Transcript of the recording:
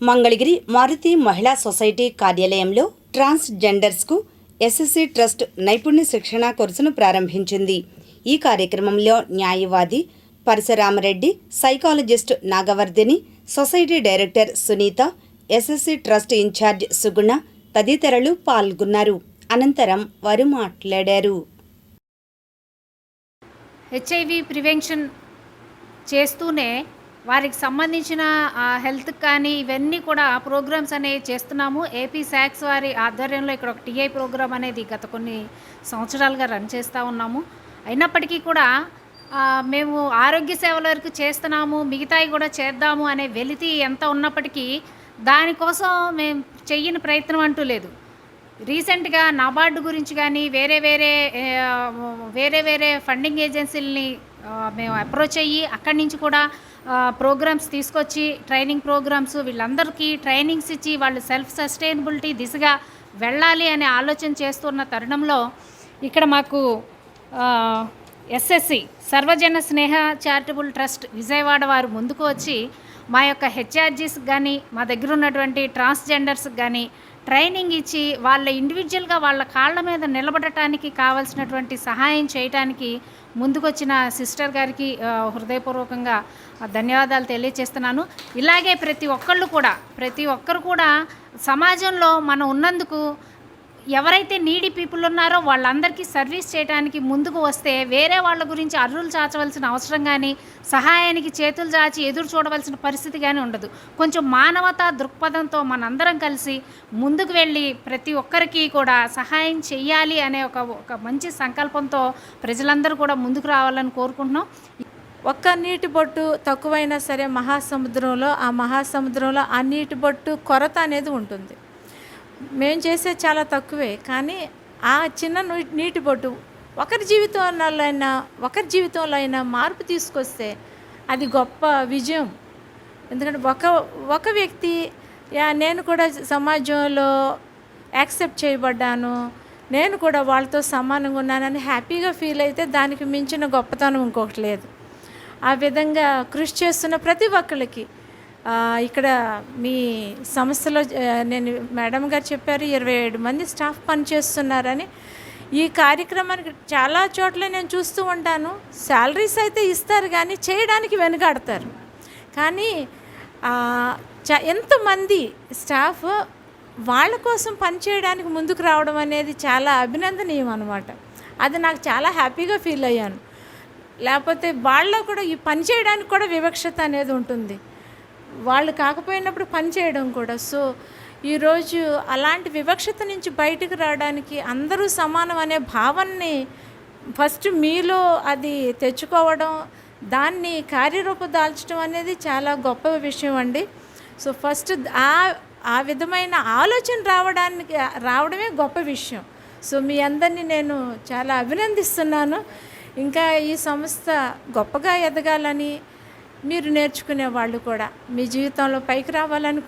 మంగళగిరి మారుతి మహిళా సొసైటీ కార్యాలయంలో ట్రాన్స్జెండర్స్కు SSC trust నైపుణ్య శిక్షణ కోర్సును ప్రారంభించింది. ఈ కార్యక్రమంలో న్యాయవాది Parasuramareddy, psychologist Nagavardhini, society director Sunitha, SSC trust in charge Suguna తదితరులు పాల్గొన్నారు. అనంతరం వారు మాట్లాడారు. హెచ్ఐవి ప్రివెన్షన్ చేస్తూనే వారికి సంబంధించిన హెల్త్ కానీ ఇవన్నీ కూడా ప్రోగ్రామ్స్ అనేవి చేస్తున్నాము. ఏపీ శాక్స్ వారి ఆధ్వర్యంలో ఇక్కడ ఒక టీఐ ప్రోగ్రామ్ అనేది గత కొన్ని సంవత్సరాలుగా రన్ చేస్తూ ఉన్నాము. అయినప్పటికీ కూడా మేము ఆరోగ్య సేవల వరకు చేస్తున్నాము, మిగతాయి కూడా చేద్దాము అనే వెలితి ఎంత ఉన్నప్పటికీ దానికోసం మేము చెయ్యని ప్రయత్నం అంటూ లేదు. రీసెంట్గా నాబార్డు గురించి కానీ వేరే ఫండింగ్ ఏజెన్సీలని మేము అప్రోచ్ అయ్యి అక్కడి నుంచి కూడా ప్రోగ్రామ్స్ తీసుకొచ్చి ట్రైనింగ్ ప్రోగ్రామ్స్ వీళ్ళందరికీ ట్రైనింగ్స్ ఇచ్చి వాళ్ళు సెల్ఫ్ సస్టైనబిలిటీ దిశగా వెళ్ళాలి అనే ఆలోచన చేస్తున్న తరుణంలో ఇక్కడ మాకు ఎస్ఎస్సి సర్వజన స్నేహ చారిటబుల్ ట్రస్ట్ విజయవాడ వారు ముందుకు వచ్చి మా యొక్క హెచ్ఆర్జీస్ కానీ మా దగ్గర ఉన్నటువంటి ట్రాన్స్జెండర్స్కి కానీ ట్రైనింగ్ ఇచ్చి వాళ్ళ ఇండివిజువల్గా వాళ్ళ కాళ్ళ మీద నిలబడటానికి కావాల్సినటువంటి సహాయం చేయటానికి ముందుకొచ్చిన సిస్టర్ గారికి హృదయపూర్వకంగా ధన్యవాదాలు తెలియజేస్తున్నాను. ఇలాగే ప్రతి ఒక్కరు కూడా సమాజంలో మనం ఉన్నందుకు ఎవరైతే నీడీ పీపుల్ ఉన్నారో వాళ్ళందరికీ సర్వీస్ చేయడానికి ముందుకు వస్తే వేరే వాళ్ళ గురించి అర్రులు చాచవలసిన అవసరం కానీ సహాయానికి చేతులు చాచి ఎదురు చూడవలసిన పరిస్థితి కానీ ఉండదు. కొంచెం మానవతా దృక్పథంతో మనందరం కలిసి ముందుకు వెళ్ళి ప్రతి ఒక్కరికి కూడా సహాయం చెయ్యాలి అనే ఒక మంచి సంకల్పంతో ప్రజలందరూ కూడా ముందుకు రావాలని కోరుకుంటున్నాం. ఒక్క నీటి బొట్టు తక్కువైనా సరే మహాసముద్రంలో ఆ నీటి బొట్టు కొరత అనేది ఉంటుంది. మేము చేసే చాలా తక్కువే, కానీ ఆ చిన్న నీటి బొట్టు ఒకరి జీవితంలో అయినా మార్పు తీసుకొస్తే అది గొప్ప విజయం. ఎందుకంటే ఒక వ్యక్తి నేను కూడా సమాజంలో యాక్సెప్ట్ చేయబడ్డాను, నేను కూడా వాళ్ళతో సమానంగా ఉన్నానని హ్యాపీగా ఫీల్ అయితే దానికి మించిన గొప్పతనం ఇంకొకటి లేదు. ఆ విధంగా కృషి చేస్తున్న ప్రతి ఒక్కరికి ఇక్కడ మీ సంస్థలో నేను మేడం గారు చెప్పారు 27 మంది స్టాఫ్ పనిచేస్తున్నారని. ఈ కార్యక్రమానికి చాలా చోట్ల నేను చూస్తూ ఉంటాను, శాలరీస్ అయితే ఇస్తారు కానీ చేయడానికి వెనుకాడతారు. కానీ ఎంతమంది స్టాఫ్ వాళ్ళ కోసం పనిచేయడానికి ముందుకు రావడం అనేది చాలా అభినందనీయం అన్నమాట. అది నాకు చాలా హ్యాపీగా ఫీల్ అయ్యాను. లేకపోతే వాళ్ళలో కూడా ఈ పని చేయడానికి కూడా వివక్షత అనేది ఉంటుంది, వాళ్ళు కాకపోయినప్పుడు పని చేయడం కూడా. సో ఈరోజు అలాంటి వివక్షత నుంచి బయటకు రావడానికి అందరూ సమానం అనే భావనని ఫస్ట్ మీలో అది తెచ్చుకోవడం, దాన్ని కార్యరూపం దాల్చడం అనేది చాలా గొప్ప విషయం అండి. సో ఫస్ట్ ఆ విధమైన ఆలోచన రావడమే గొప్ప విషయం. సో మీ అందరినీ నేను చాలా అభినందిస్తున్నాను. ఇంకా ఈ సంస్థ గొప్పగా ఎదగాలని, మీరు నేర్చుకునే వాళ్ళు కూడా మీ జీవితంలో పైకి రావాలని